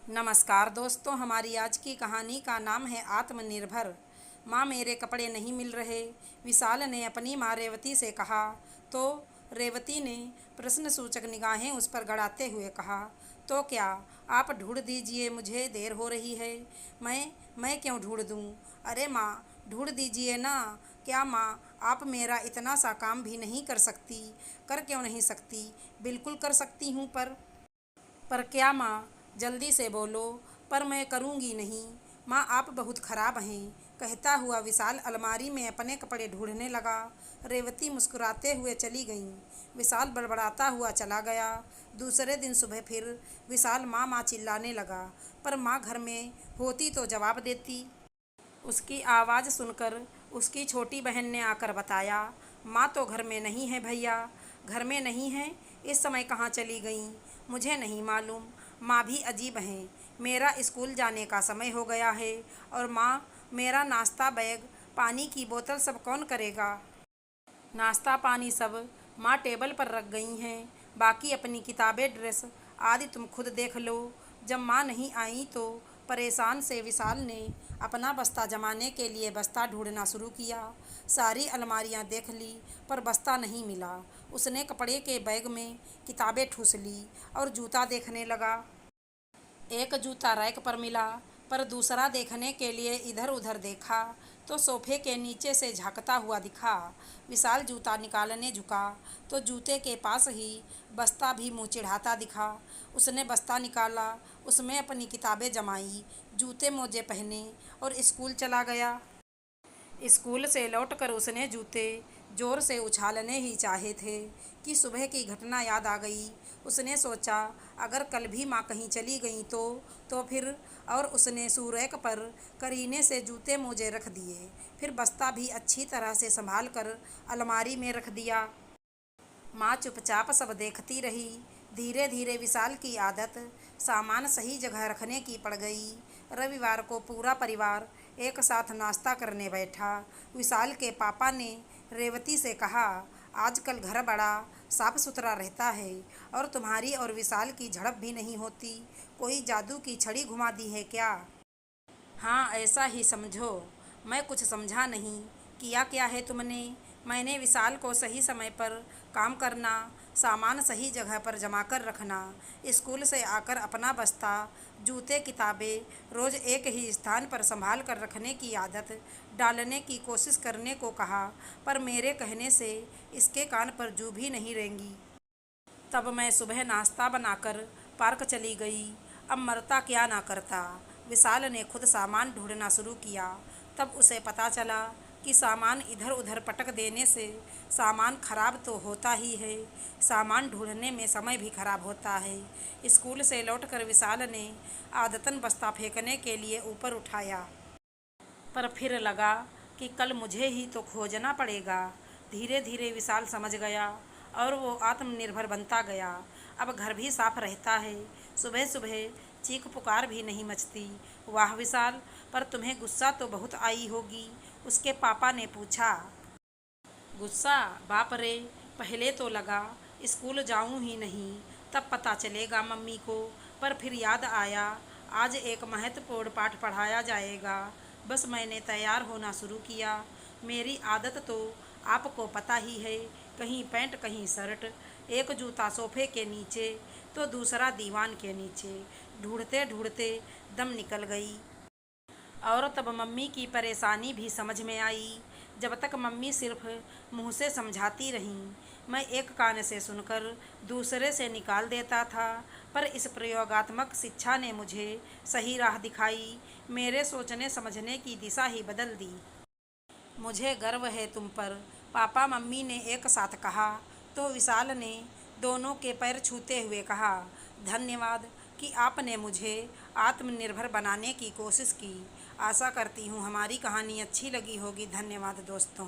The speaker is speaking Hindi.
नमस्कार दोस्तों, हमारी आज की कहानी का नाम है आत्मनिर्भर। माँ, मेरे कपड़े नहीं मिल रहे, विशाल ने अपनी माँ रेवती से कहा। तो रेवती ने प्रश्नसूचक निगाहें उस पर गड़ाते हुए कहा, तो क्या आप ढूंढ दीजिए, मुझे देर हो रही है। मैं क्यों ढूंढ दूँ? अरे माँ, ढूंढ दीजिए ना। क्या माँ, आप मेरा इतना सा काम भी नहीं कर सकती? कर क्यों नहीं सकती? बिल्कुल कर सकती हूँ, पर क्या माँ? जल्दी से बोलो। पर मैं करूँगी नहीं माँ, आप बहुत खराब हैं, कहता हुआ विशाल अलमारी में अपने कपड़े ढूंढने लगा। रेवती मुस्कुराते हुए चली गई। विशाल बड़बड़ाता हुआ चला गया। दूसरे दिन सुबह फिर विशाल माँ माँ चिल्लाने लगा, पर माँ घर में होती तो जवाब देती। उसकी आवाज़ सुनकर उसकी छोटी बहन ने आकर बताया, माँ तो घर में नहीं है भैया। घर में नहीं है? इस समय कहाँ चली गईं? मुझे नहीं मालूम। माँ भी अजीब हैं। मेरा स्कूल जाने का समय हो गया है, और माँ, मेरा नाश्ता बैग, पानी की बोतल सब कौन करेगा? नाश्ता पानी सब माँ टेबल पर रख गई हैं। बाकी अपनी किताबें, ड्रेस आदि तुम खुद देख लो। जब माँ नहीं आई तो परेशान से विशाल ने अपना बस्ता जमाने के लिए बस्ता ढूंढना शुरू किया। सारी अलमारियाँ देख ली, पर बस्ता नहीं मिला। उसने कपड़े के बैग में किताबें ठूस ली और जूता देखने लगा। एक जूता रैक पर मिला, पर दूसरा देखने के लिए इधर उधर देखा तो सोफे के नीचे से झांकता हुआ दिखा। विशाल जूता निकालने झुका तो जूते के पास ही बस्ता भी मुंह चिढ़ाता दिखा। उसने बस्ता निकाला, उसमें अपनी किताबें जमाई, जूते मोजे पहने और स्कूल चला गया। स्कूल से लौटकर उसने जूते जोर से उछालने ही चाहे थे कि सुबह की घटना याद आ गई। उसने सोचा, अगर कल भी माँ कहीं चली गई तो फिर। और उसने सूरैक पर करीने से जूते मोजे रख दिए, फिर बस्ता भी अच्छी तरह से संभाल कर अलमारी में रख दिया। माँ चुपचाप सब देखती रही। धीरे धीरे विशाल की आदत सामान सही जगह रखने की पड़ गई। रविवार को पूरा परिवार एक साथ नाश्ता करने बैठा। विशाल के पापा ने रेवती से कहा, आजकल घर बड़ा साफ सुथरा रहता है, और तुम्हारी और विशाल की झड़प भी नहीं होती। कोई जादू की छड़ी घुमा दी है क्या? हाँ, ऐसा ही समझो। मैं कुछ समझा नहीं। किया क्या है तुमने? मैंने विशाल को सही समय पर काम करना, सामान सही जगह पर जमा कर रखना, स्कूल से आकर अपना बस्ता, जूते, किताबें रोज़ एक ही स्थान पर संभाल कर रखने की आदत डालने की कोशिश करने को कहा, पर मेरे कहने से इसके कान पर जू भी नहीं रेंगी। तब मैं सुबह नाश्ता बनाकर पार्क चली गई। अब मरता क्या ना करता। विशाल ने खुद सामान ढूंढना शुरू किया। तब उसे पता चला कि सामान इधर उधर पटक देने से सामान खराब तो होता ही है, सामान ढूंढने में समय भी खराब होता है। स्कूल से लौटकर विशाल ने आदतन बस्ता फेंकने के लिए ऊपर उठाया, पर फिर लगा कि कल मुझे ही तो खोजना पड़ेगा। धीरे धीरे विशाल समझ गया और वो आत्मनिर्भर बनता गया। अब घर भी साफ रहता है, सुबह सुबह चीख पुकार भी नहीं मचती। वाह विशाल, पर तुम्हें गुस्सा तो बहुत आई होगी, उसके पापा ने पूछा। गुस्सा? बाप रे, पहले तो लगा स्कूल जाऊं ही नहीं, तब पता चलेगा मम्मी को। पर फिर याद आया, आज एक महत्वपूर्ण पाठ पढ़ाया जाएगा। बस मैंने तैयार होना शुरू किया। मेरी आदत तो आपको पता ही है, कहीं पैंट कहीं शर्ट, एक जूता सोफे के नीचे तो दूसरा दीवान के नीचे। ढूंढते ढूंढते दम निकल गई। और तब मम्मी की परेशानी भी समझ में आई। जब तक मम्मी सिर्फ मुंह से समझाती रहीं, मैं एक कान से सुनकर दूसरे से निकाल देता था। पर इस प्रयोगात्मक शिक्षा ने मुझे सही राह दिखाई, मेरे सोचने समझने की दिशा ही बदल दी। मुझे गर्व है तुम पर, पापा मम्मी ने एक साथ कहा। तो विशाल ने दोनों के पैर छूते हुए कहा, धन्यवाद कि आपने मुझे आत्मनिर्भर बनाने की कोशिश की। आशा करती हूँ हमारी कहानी अच्छी लगी होगी। धन्यवाद दोस्तों।